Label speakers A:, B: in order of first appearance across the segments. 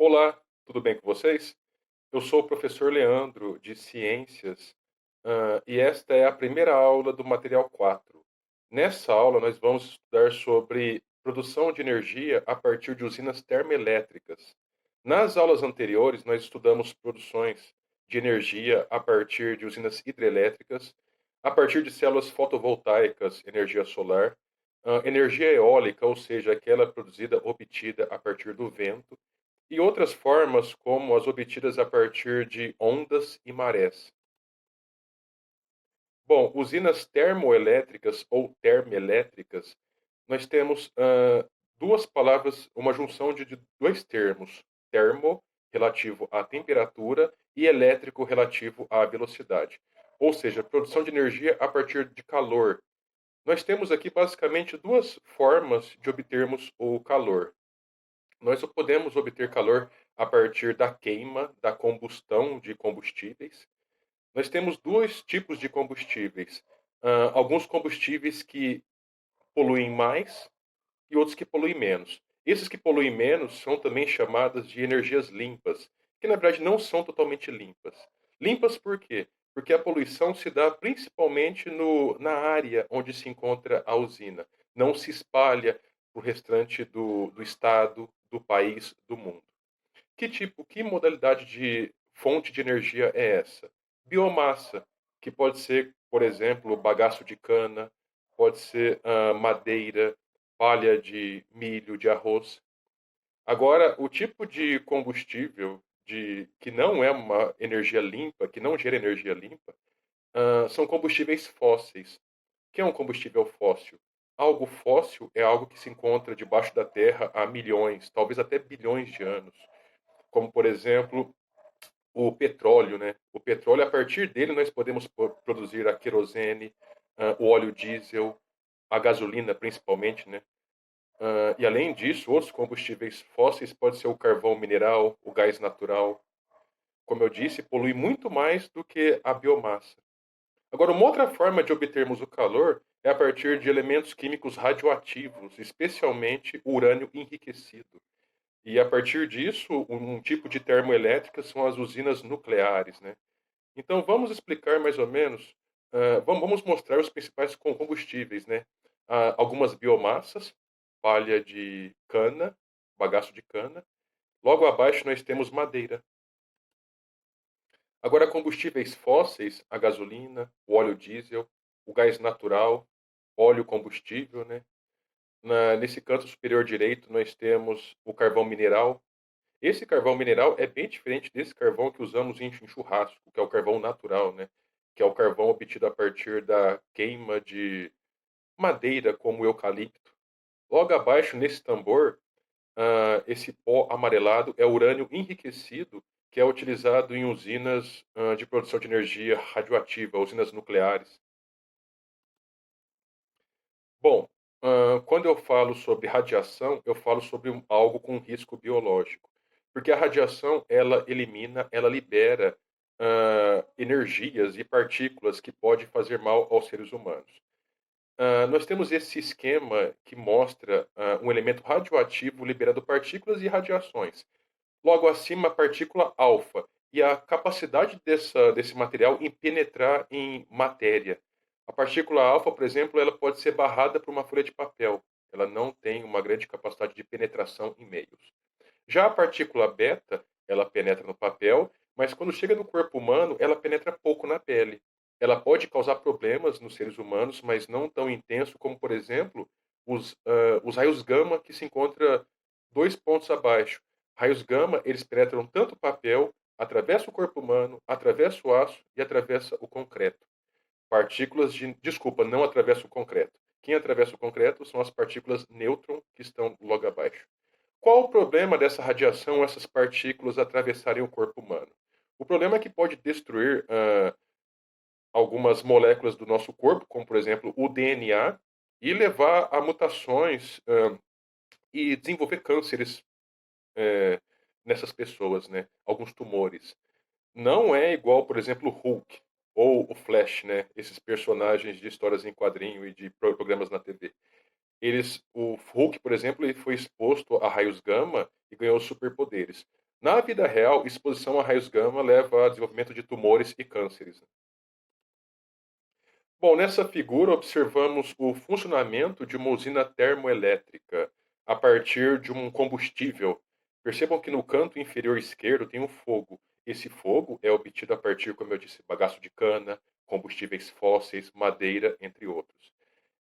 A: Olá, tudo bem com vocês? Eu sou o professor Leandro, de Ciências, e esta é a primeira aula do material 4. Nessa aula, nós vamos estudar sobre produção de energia a partir de usinas termoelétricas. Nas aulas anteriores, nós estudamos produções de energia a partir de usinas hidrelétricas, a partir de células fotovoltaicas, energia solar, energia eólica, ou seja, aquela produzida, obtida a partir do vento, e outras formas, como as obtidas a partir de ondas e marés. Bom, usinas termoelétricas ou termoelétricas, nós temos duas palavras, uma junção de dois termos: termo, relativo à temperatura, e elétrico, relativo à velocidade. Ou seja, produção de energia a partir de calor. Nós temos aqui basicamente duas formas de obtermos o calor. Nós só podemos obter calor a partir da queima, da combustão de combustíveis. Nós temos dois tipos de combustíveis. Alguns combustíveis que poluem mais e outros que poluem menos. Esses que poluem menos são também chamadas de energias limpas, que na verdade não são totalmente limpas. Limpas por quê? Porque a poluição se dá principalmente na área onde se encontra a usina. Não se espalha para o restante do estado, do país, do mundo. Que modalidade de fonte de energia é essa? Biomassa, que pode ser, por exemplo, bagaço de cana, pode ser madeira, palha de milho, de arroz. Agora, o tipo de combustível que não é uma energia limpa, que não gera energia limpa, são combustíveis fósseis. O que é um combustível fóssil? Algo fóssil é algo que se encontra debaixo da terra há milhões, talvez até bilhões de anos, como por exemplo o petróleo, né? O petróleo, a partir dele, nós podemos produzir a querosene, o óleo diesel, a gasolina, principalmente, né? E além disso, outros combustíveis fósseis pode ser o carvão mineral, o gás natural. Como eu disse, polui muito mais do que a biomassa. Agora, uma outra forma de obtermos o calor é a partir de elementos químicos radioativos, especialmente o urânio enriquecido. E a partir disso, um tipo de termoelétrica são as usinas nucleares, né? Então vamos explicar mais ou menos, vamos mostrar os principais combustíveis, né? Algumas biomassas, palha de cana, bagaço de cana. Logo abaixo nós temos madeira. Agora combustíveis fósseis, a gasolina, o óleo diesel, o gás natural, óleo combustível, né? Nesse canto superior direito nós temos o carvão mineral. Esse carvão mineral é bem diferente desse carvão que usamos em churrasco, que é o carvão natural, né? Que é o carvão obtido a partir da queima de madeira, como o eucalipto. Logo abaixo, nesse tambor, esse pó amarelado é urânio enriquecido, que é utilizado em usinas de produção de energia radioativa, usinas nucleares. Bom, quando eu falo sobre radiação, eu falo sobre algo com risco biológico, porque a radiação ela elimina, ela libera energias e partículas que podem fazer mal aos seres humanos. Nós temos esse esquema que mostra um elemento radioativo liberando partículas e radiações. Logo acima, a partícula alfa e a capacidade desse material em penetrar em matéria. A partícula alfa, por exemplo, ela pode ser barrada por uma folha de papel. Ela não tem uma grande capacidade de penetração em meios. Já a partícula beta, ela penetra no papel, mas quando chega no corpo humano, ela penetra pouco na pele. Ela pode causar problemas nos seres humanos, mas não tão intenso como, por exemplo, os raios gama que se encontra 2 pontos abaixo. Raios gama, eles penetram tanto o papel, atravessa o corpo humano, atravessa o aço e atravessa o concreto. Partículas de, desculpa, não atravessa o concreto. Quem atravessa o concreto são as partículas nêutron que estão logo abaixo. Qual o problema dessa radiação, essas partículas atravessarem o corpo humano? O problema é que pode destruir algumas moléculas do nosso corpo, como por exemplo o DNA, e levar a mutações e desenvolver cânceres eh, nessas pessoas, né? Alguns tumores. Não é igual, por exemplo, o Hulk ou o Flash, né? Esses personagens de histórias em quadrinho e de programas na TV. O Hulk, por exemplo, ele foi exposto a raios gama e ganhou superpoderes. Na vida real, exposição a raios gama leva a desenvolvimento de tumores e cânceres. Bom, nessa figura observamos o funcionamento de uma usina termoelétrica a partir de um combustível. Percebam que no canto inferior esquerdo tem um fogo. Esse fogo é obtido a partir, como eu disse, bagaço de cana, combustíveis fósseis, madeira, entre outros.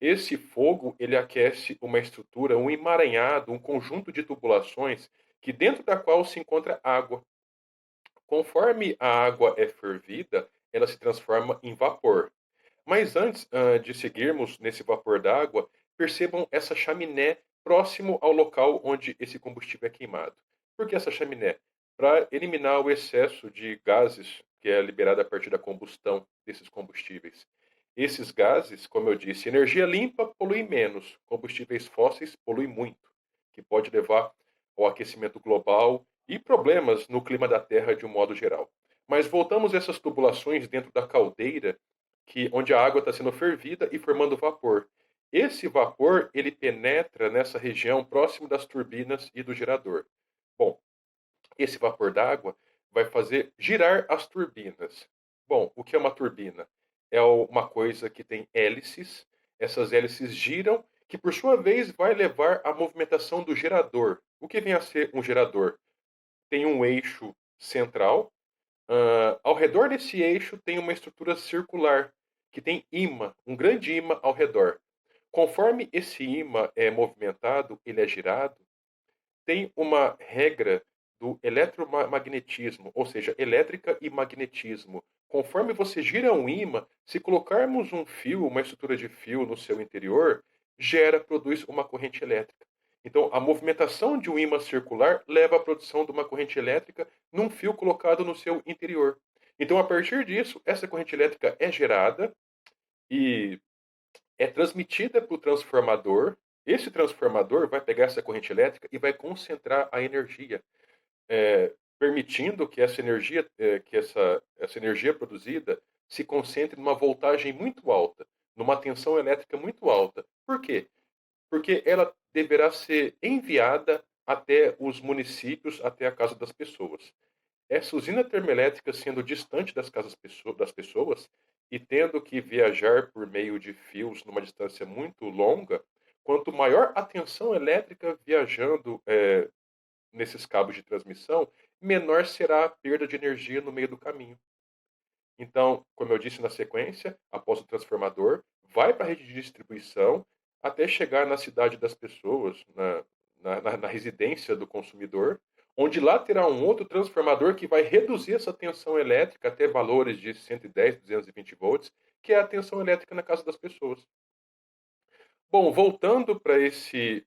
A: Esse fogo, ele aquece uma estrutura, um emaranhado, um conjunto de tubulações que dentro da qual se encontra água. Conforme a água é fervida, ela se transforma em vapor. Mas antes de seguirmos nesse vapor d'água, percebam essa chaminé próximo ao local onde esse combustível é queimado. Por que essa chaminé? Para eliminar o excesso de gases que é liberado a partir da combustão desses combustíveis. Esses gases, como eu disse, energia limpa polui menos, combustíveis fósseis poluem muito, que pode levar ao aquecimento global e problemas no clima da Terra de um modo geral. Mas voltamos a essas tubulações dentro da caldeira onde a água está sendo fervida e formando vapor. Esse vapor ele penetra nessa região próximo das turbinas e do gerador. Bom, esse vapor d'água vai fazer girar as turbinas. Bom, o que é uma turbina? É uma coisa que tem hélices. Essas hélices giram, que por sua vez vai levar à movimentação do gerador. O que vem a ser um gerador? Tem um eixo central. Ao redor desse eixo tem uma estrutura circular, que tem imã, um grande imã ao redor. Conforme esse imã é movimentado, ele é girado, tem uma regra do eletromagnetismo, ou seja, elétrica e magnetismo. Conforme você gira um ímã, se colocarmos um fio, uma estrutura de fio no seu interior, produz uma corrente elétrica. Então, a movimentação de um ímã circular leva à produção de uma corrente elétrica num fio colocado no seu interior. Então, a partir disso, essa corrente elétrica é gerada e é transmitida para o transformador. Esse transformador vai pegar essa corrente elétrica e vai concentrar a energia, permitindo que essa energia produzida se concentre numa voltagem muito alta, numa tensão elétrica muito alta. Por quê? Porque ela deverá ser enviada até os municípios, até a casa das pessoas. Essa usina termoelétrica sendo distante das pessoas e tendo que viajar por meio de fios numa distância muito longa, quanto maior a tensão elétrica viajando nesses cabos de transmissão, menor será a perda de energia no meio do caminho. Então, como eu disse na sequência, após o transformador, vai para a rede de distribuição até chegar na cidade das pessoas, na residência do consumidor, onde lá terá um outro transformador que vai reduzir essa tensão elétrica até valores de 110, 220 volts, que é a tensão elétrica na casa das pessoas. Bom, voltando para esse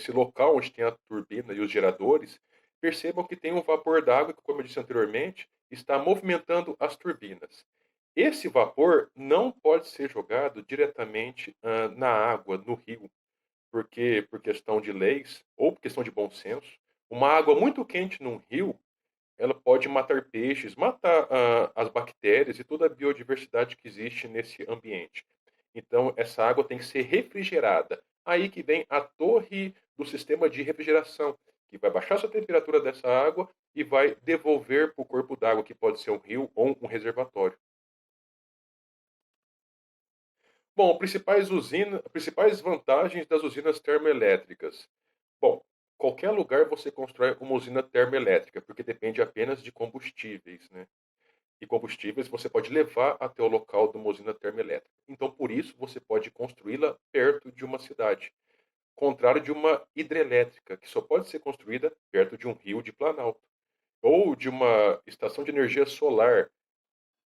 A: local onde tem a turbina e os geradores, percebam que tem um vapor d'água que, como eu disse anteriormente, está movimentando as turbinas. Esse vapor não pode ser jogado diretamente na água, no rio, porque por questão de leis ou por questão de bom senso, uma água muito quente num rio, ela pode matar peixes, matar as bactérias e toda a biodiversidade que existe nesse ambiente. Então, essa água tem que ser refrigerada. Aí que vem a torre do sistema de refrigeração, que vai baixar a temperatura dessa água e vai devolver para o corpo d'água, que pode ser um rio ou um reservatório. Bom, principais vantagens das usinas termoelétricas. Bom, qualquer lugar você constrói uma usina termoelétrica, porque depende apenas de combustíveis, né? E combustíveis você pode levar até o local de uma usina termoelétrica. Então, por isso, você pode construí-la perto de uma cidade. Contrário de uma hidrelétrica, que só pode ser construída perto de um rio de Planalto. Ou de uma estação de energia solar.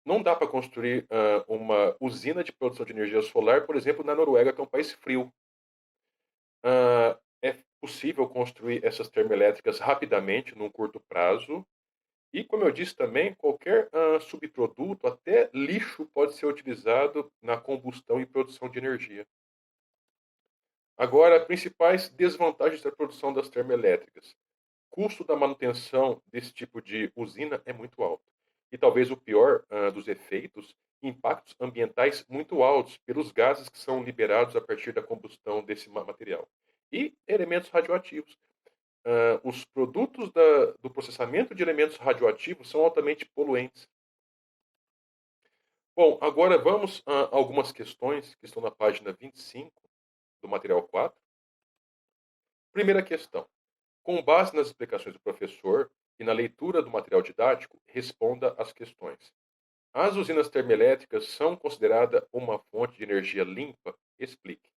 A: Não dá para construir uma usina de produção de energia solar, por exemplo, na Noruega, que é um país frio. É possível construir essas termoelétricas rapidamente, num curto prazo, e, como eu disse também, qualquer subproduto, até lixo, pode ser utilizado na combustão e produção de energia. Agora, principais desvantagens da produção das termoelétricas. Custo da manutenção desse tipo de usina é muito alto. E talvez o pior dos efeitos, impactos ambientais muito altos pelos gases que são liberados a partir da combustão desse material. E elementos radioativos. Os produtos do processamento de elementos radioativos são altamente poluentes. Bom, agora vamos a algumas questões que estão na página 25 do material 4. Primeira questão. Com base nas explicações do professor e na leitura do material didático, responda às questões. As usinas termoelétricas são consideradas uma fonte de energia limpa? Explique.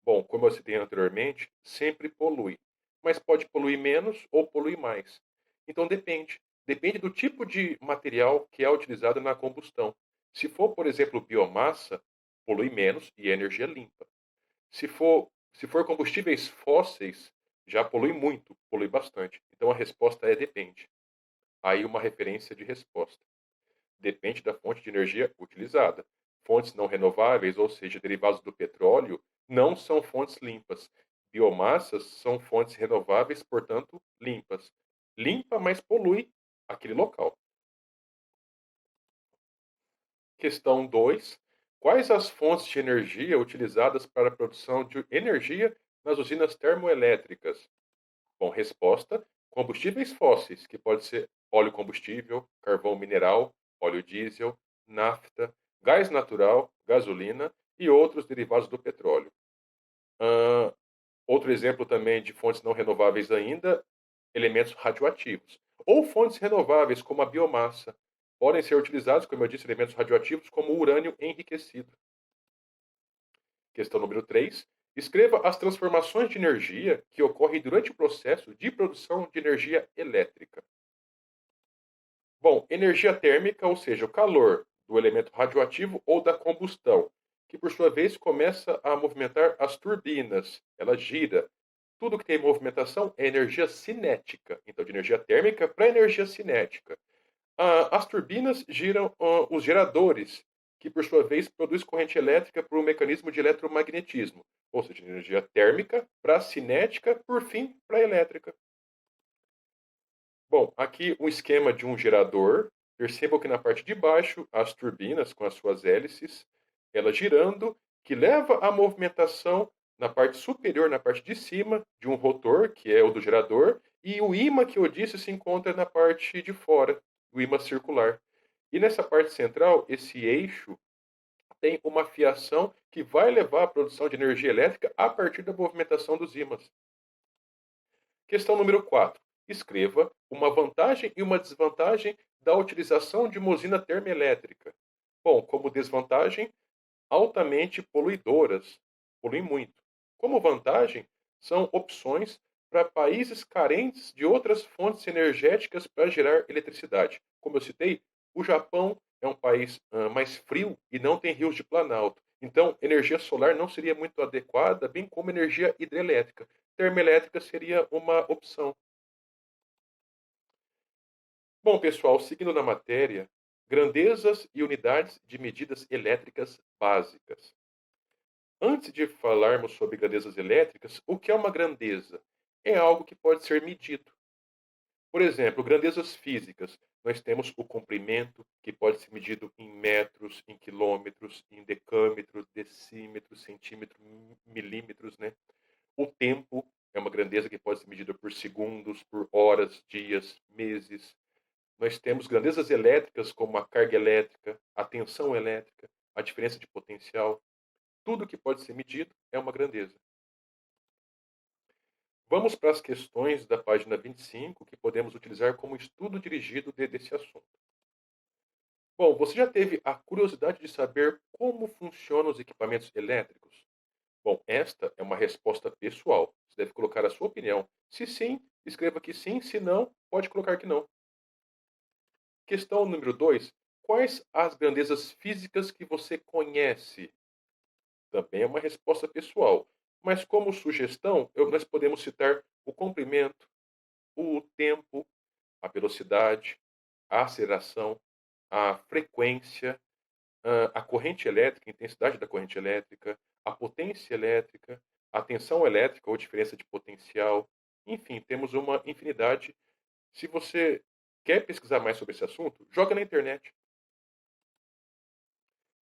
A: Bom, como eu citei anteriormente, sempre polui, mas pode poluir menos ou poluir mais. Então depende. Depende do tipo de material que é utilizado na combustão. Se for, por exemplo, biomassa, polui menos e é energia limpa. Se for combustíveis fósseis, já polui muito, polui bastante. Então a resposta é depende. Aí uma referência de resposta. Depende da fonte de energia utilizada. Fontes não renováveis, ou seja, derivados do petróleo, não são fontes limpas. Biomassas são fontes renováveis, portanto, limpas. Limpa, mas polui aquele local. Questão 2. Quais as fontes de energia utilizadas para a produção de energia nas usinas termoelétricas? Bom, resposta: combustíveis fósseis, que pode ser óleo combustível, carvão mineral, óleo diesel, nafta, gás natural, gasolina e outros derivados do petróleo. Hã, Outro exemplo também de fontes não renováveis ainda, elementos radioativos. Ou fontes renováveis, como a biomassa. Podem ser utilizados, como eu disse, elementos radioativos como o urânio enriquecido. Questão número 3. Escreva as transformações de energia que ocorrem durante o processo de produção de energia elétrica. Bom, energia térmica, ou seja, o calor do elemento radioativo ou da combustão, que por sua vez começa a movimentar as turbinas. Ela gira. Tudo que tem movimentação é energia cinética. Então, de energia térmica para energia cinética. As turbinas giram os geradores, que por sua vez produz corrente elétrica por um mecanismo de eletromagnetismo, ou seja, de energia térmica para cinética, por fim, para elétrica. Bom, aqui um esquema de um gerador. Percebam que na parte de baixo, as turbinas com as suas hélices, ela girando, que leva a movimentação na parte superior, na parte de cima, de um rotor, que é o do gerador, e o ímã que eu disse se encontra na parte de fora, o ímã circular. E nessa parte central, esse eixo tem uma fiação que vai levar à produção de energia elétrica a partir da movimentação dos ímãs. Questão número 4. Escreva uma vantagem e uma desvantagem da utilização de uma usina termoelétrica. Bom, como desvantagem, altamente poluidoras, poluem muito. Como vantagem, são opções para países carentes de outras fontes energéticas para gerar eletricidade. Como eu citei, o Japão é um país mais frio e não tem rios de planalto. Então, energia solar não seria muito adequada, bem como energia hidrelétrica. Termoelétrica seria uma opção. Bom, pessoal, seguindo na matéria, grandezas e unidades de medidas elétricas básicas. Antes de falarmos sobre grandezas elétricas, o que é uma grandeza? É algo que pode ser medido. Por exemplo, grandezas físicas. Nós temos o comprimento, que pode ser medido em metros, em quilômetros, em decâmetros, decímetros, centímetros, milímetros, né? O tempo é uma grandeza que pode ser medida por segundos, por horas, dias, meses. Nós temos grandezas elétricas, como a carga elétrica, a tensão elétrica, a diferença de potencial. Tudo que pode ser medido é uma grandeza. Vamos para as questões da página 25, que podemos utilizar como estudo dirigido desse assunto. Bom, você já teve a curiosidade de saber como funcionam os equipamentos elétricos? Bom, esta é uma resposta pessoal. Você deve colocar a sua opinião. Se sim, escreva que sim. Se não, pode colocar que não. Questão número 2. Quais as grandezas físicas que você conhece? Também é uma resposta pessoal. Mas como sugestão, nós podemos citar o comprimento, o tempo, a velocidade, a aceleração, a frequência, a corrente elétrica, a intensidade da corrente elétrica, a potência elétrica, a tensão elétrica ou diferença de potencial. Enfim, temos uma infinidade. Se você quer pesquisar mais sobre esse assunto, joga na internet.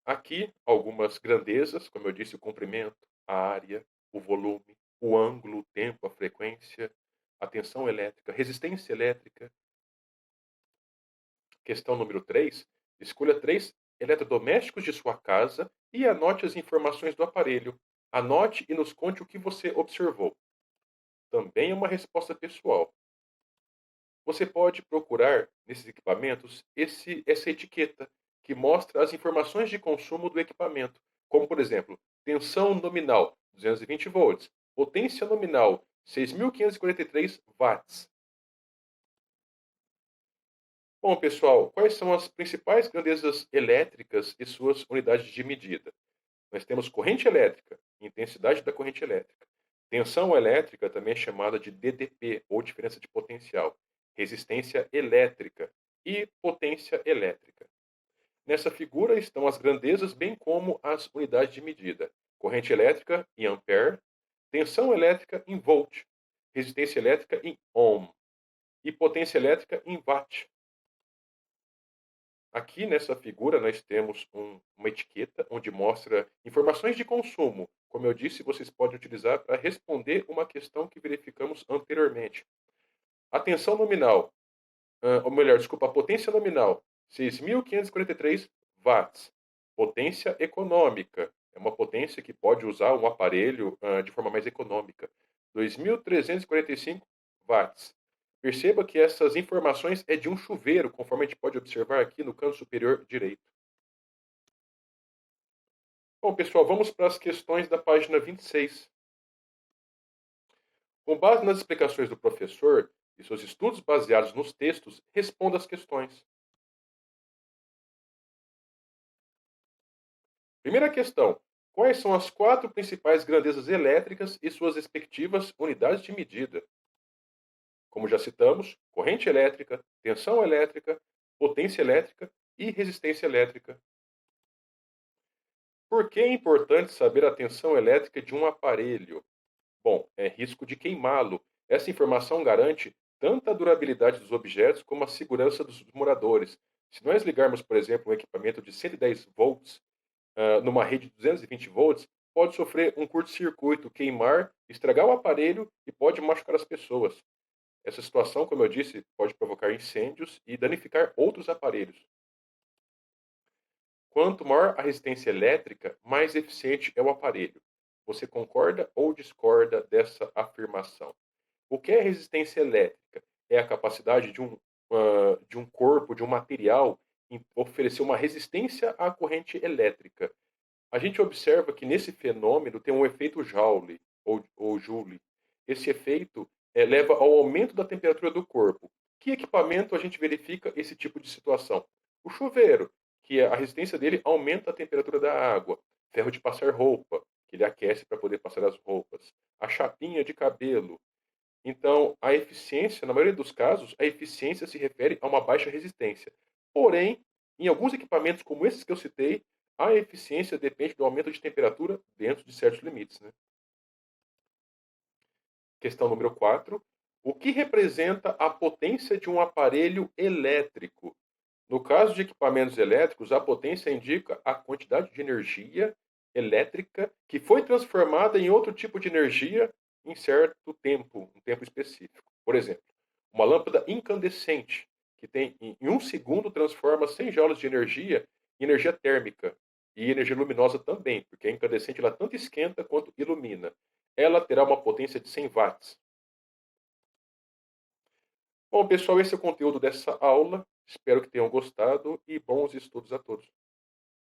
A: Aqui, algumas grandezas, como eu disse, o comprimento, a área, o volume, o ângulo, o tempo, a frequência, a tensão elétrica, resistência elétrica. Questão número 3. Escolha 3 eletrodomésticos de sua casa e anote as informações do aparelho. Anote e nos conte o que você observou. Também é uma resposta pessoal. Você pode procurar nesses equipamentos essa etiqueta que mostra as informações de consumo do equipamento, como por exemplo, tensão nominal 220 volts, potência nominal 6.543 watts. Bom, pessoal, quais são as principais grandezas elétricas e suas unidades de medida? Nós temos corrente elétrica, intensidade da corrente elétrica. Tensão elétrica, também é chamada de DDP, ou diferença de potencial. Resistência elétrica e potência elétrica. Nessa figura estão as grandezas, bem como as unidades de medida. Corrente elétrica em ampere, tensão elétrica em volt, resistência elétrica em ohm e potência elétrica em watt. Aqui nessa figura nós temos uma etiqueta onde mostra informações de consumo. Como eu disse, vocês podem utilizar para responder uma questão que verificamos anteriormente. A tensão nominal, ou melhor, desculpa, a potência nominal, 6.543 watts. Potência econômica, é uma potência que pode usar um aparelho de forma mais econômica, 2.345 watts. Perceba que essas informações é de um chuveiro, conforme a gente pode observar aqui no canto superior direito. Bom, pessoal, vamos para as questões da página 26. Com base nas explicações do professor e seus estudos baseados nos textos, responda as questões. Primeira questão: quais são as 4 principais grandezas elétricas e suas respectivas unidades de medida? Como já citamos, corrente elétrica, tensão elétrica, potência elétrica e resistência elétrica. Por que é importante saber a tensão elétrica de um aparelho? Bom, é risco de queimá-lo. Essa informação garante tanto a durabilidade dos objetos como a segurança dos moradores. Se nós ligarmos, por exemplo, um equipamento de 110 volts numa rede de 220 volts, pode sofrer um curto-circuito, queimar, estragar o aparelho e pode machucar as pessoas. Essa situação, como eu disse, pode provocar incêndios e danificar outros aparelhos. Quanto maior a resistência elétrica, mais eficiente é o aparelho. Você concorda ou discorda dessa afirmação? O que é resistência elétrica? É a capacidade de um corpo, de um material, oferecer uma resistência à corrente elétrica. A gente observa que nesse fenômeno tem um efeito Joule, ou Joule. Esse efeito leva ao aumento da temperatura do corpo. Que equipamento a gente verifica esse tipo de situação? O chuveiro, que a resistência dele aumenta a temperatura da água. Ferro de passar roupa, que ele aquece para poder passar as roupas. A chapinha de cabelo. Então, a eficiência, na maioria dos casos, a eficiência se refere a uma baixa resistência. Porém, em alguns equipamentos como esses que eu citei, a eficiência depende do aumento de temperatura dentro de certos limites, né? Questão número 4. O que representa a potência de um aparelho elétrico? No caso de equipamentos elétricos, a potência indica a quantidade de energia elétrica que foi transformada em outro tipo de energia em certo tempo, um tempo específico. Por exemplo, uma lâmpada incandescente, que tem em um segundo transforma 100 joules de energia em energia térmica e energia luminosa também, porque a incandescente ela tanto esquenta quanto ilumina. Ela terá uma potência de 100 watts. Bom, pessoal, esse é o conteúdo dessa aula. Espero que tenham gostado e bons estudos a todos.